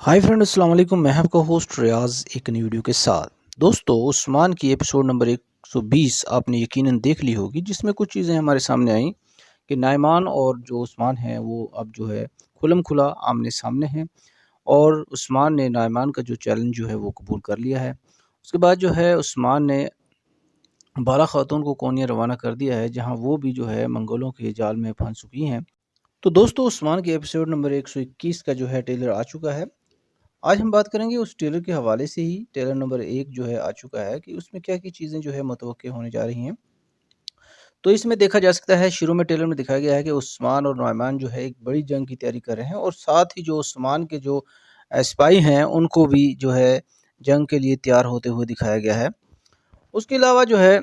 Hi friend, अस्सलाम वालेकुम। मैं आपका होस्ट रियाज एक नई वीडियो के साथ। दोस्तों, उस्मान की एपिसोड नंबर 120 आपने यकीनन देख ली होगी, जिसमें कुछ चीज़ें हमारे सामने आई कि नाइमान और जो उस्मान है वो अब जो है खुलम खुला आमने सामने हैं। और उस्मान ने नाइमान का जो चैलेंज जो है वो कबूल कर लिया है। उसके बाद जो है उस्मान ने बाला खातून को कोनिया रवाना कर दिया है, जहाँ वो भी जो है मंगोलों के जाल में फंस चुकी हैं। तो दोस्तों, उस्मान के एपिसोड नंबर 121 का जो है ट्रेलर आ चुका है। आज हम बात करेंगे उस ट्रेलर के हवाले से ही। ट्रेलर नंबर 1 जो है आ चुका है कि उसमें क्या-क्या चीज़ें जो है मुतवक्के होने जा रही हैं। तो इसमें देखा जा सकता है, शुरू में ट्रेलर में दिखाया गया है कि उस्मान और नु'मान जो है एक बड़ी जंग की तैयारी कर रहे हैं, और साथ ही जो उस्मान के जो सिपाही हैं उनको भी जो है जंग के लिए तैयार होते हुए दिखाया गया है। उसके अलावा जो है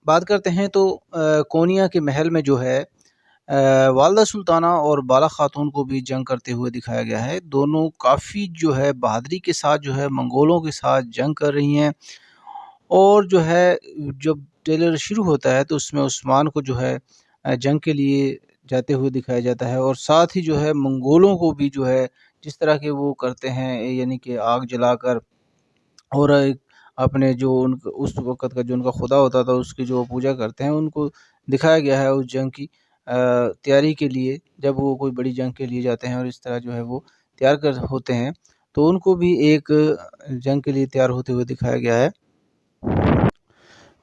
बात करते हैं तो कोनिया के महल में जो है वालदा सुल्ताना और बाला खातून को भी जंग करते हुए दिखाया गया है। दोनों काफ़ी जो है बहादुरी के साथ जो है मंगोलों के साथ जंग कर रही हैं। और जो है जब ट्रेलर शुरू होता है तो उसमें उस्मान को जो है जंग के लिए जाते हुए दिखाया जाता है, और साथ ही जो है मंगोलों को भी जो है जिस तरह के वो करते हैं, यानी कि आग जलाकर और अपने जो उन उस वक़्त का जो उनका खुदा होता था उसकी जो पूजा करते हैं, उनको दिखाया गया है उस जंग की तैयारी के लिए। जब वो कोई बड़ी जंग के लिए जाते हैं और इस तरह जो है वो तैयार कर होते हैं, तो उनको भी एक जंग के लिए तैयार होते हुए दिखाया गया है।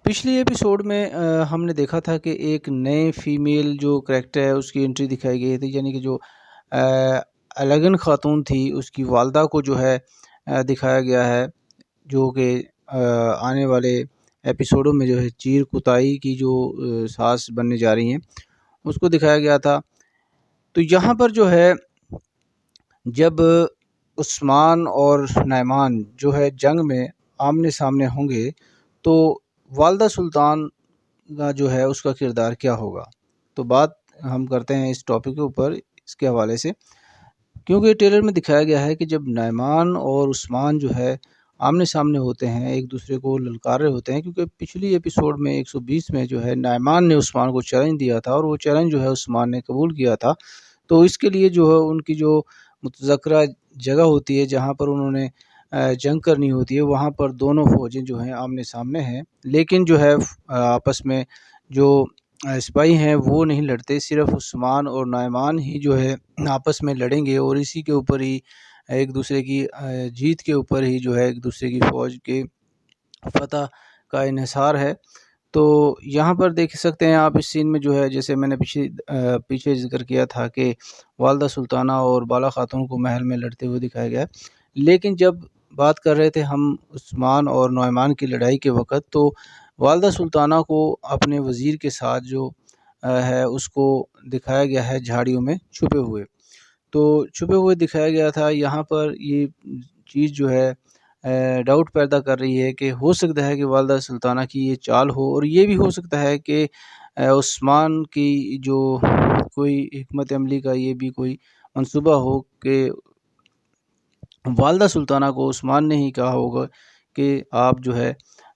पिछली एपिसोड में हमने देखा था कि एक नए फीमेल जो करैक्टर है उसकी एंट्री दिखाई गई थी, यानी कि जो अलगन खातून थी उसकी वालदा को जो है दिखाया गया है, जो कि आने वाले एपिसोडों में जो है चीर कुताई की जो सास बनने जा रही हैं उसको दिखाया गया था। तो यहाँ पर जो है जब उस्मान और नाइमान जो है जंग में आमने सामने होंगे, तो वालदा सुल्तान का जो है उसका किरदार क्या होगा। तो बात हम करते हैं इस टॉपिक के ऊपर इसके हवाले से, क्योंकि ट्रेलर में दिखाया गया है कि जब नाइमान और उस्मान जो है आमने सामने होते हैं, एक दूसरे को ललकार रहे होते हैं, क्योंकि पिछली एपिसोड में 120 में जो है नाइमान ने उस्मान को चैलेंज दिया था और वो चैलेंज जो है उस्मान ने कबूल किया था। तो इसके लिए जो है उनकी जो मुतज़क्करा जगह होती है जहाँ पर उन्होंने जंग करनी होती है, वहाँ पर दोनों फ़ौजें जो हैं आमने सामने हैं, लेकिन जो है आपस में जो सिपाही हैं वो नहीं लड़ते। सिर्फ उस्मान और नाइमान ही जो है आपस में लड़ेंगे, और इसी के ऊपर ही एक दूसरे की जीत के ऊपर ही जो है एक दूसरे की फ़ौज के फ़तह का इन्हिसार है। तो यहाँ पर देख सकते हैं आप इस सीन में जो है, जैसे मैंने पीछे ज़िक्र किया था कि वालदा सुल्ताना और बाला खातून को महल में लड़ते हुए दिखाया गया है। लेकिन जब बात कर रहे थे हम उस्मान और नु'मान की लड़ाई के वक़्त, तो वालदा सुल्ताना को अपने वज़ीर के साथ जो है उसको दिखाया गया है झाड़ियों में छुपे हुए। तो छुपे हुए दिखाया गया था। यहाँ पर ये चीज़ जो है डाउट पैदा कर रही है कि हो सकता है कि वालदा सुल्ताना की ये चाल हो, और ये भी हो सकता है कि उस्मान की जो कोई हिकमत अमली का ये भी कोई मंसूबा हो कि वालदा सुल्ताना को उस्मान ने ही कहा होगा कि आप जो है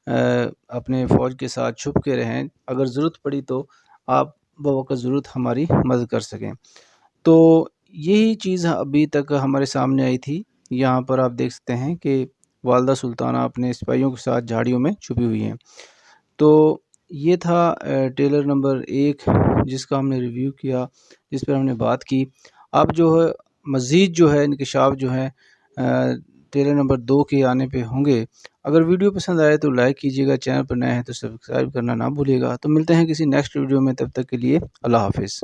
अपने फ़ौज के साथ छुप के रहें, अगर ज़रूरत पड़ी तो आप बवक़्त ज़रूरत हमारी मदद कर सकें। तो यही चीज़ अभी तक हमारे सामने आई थी। यहाँ पर आप देख सकते हैं कि वालदा सुल्ताना अपने सिपाहियों के साथ झाड़ियों में छुपी हुई हैं। तो ये था ट्रेलर नंबर 1 जिसका हमने रिव्यू किया, जिस पर हमने बात की। अब जो है मज़ीद जो है इंकशाफ जो है ट्रेलर नंबर 2 के आने पे होंगे। अगर वीडियो पसंद आए तो लाइक कीजिएगा, चैनल पर नए हैं तो सब्सक्राइब करना ना भूलिएगा। तो मिलते हैं किसी नेक्स्ट वीडियो में, तब तक के लिए अल्लाह हाफ़िज़।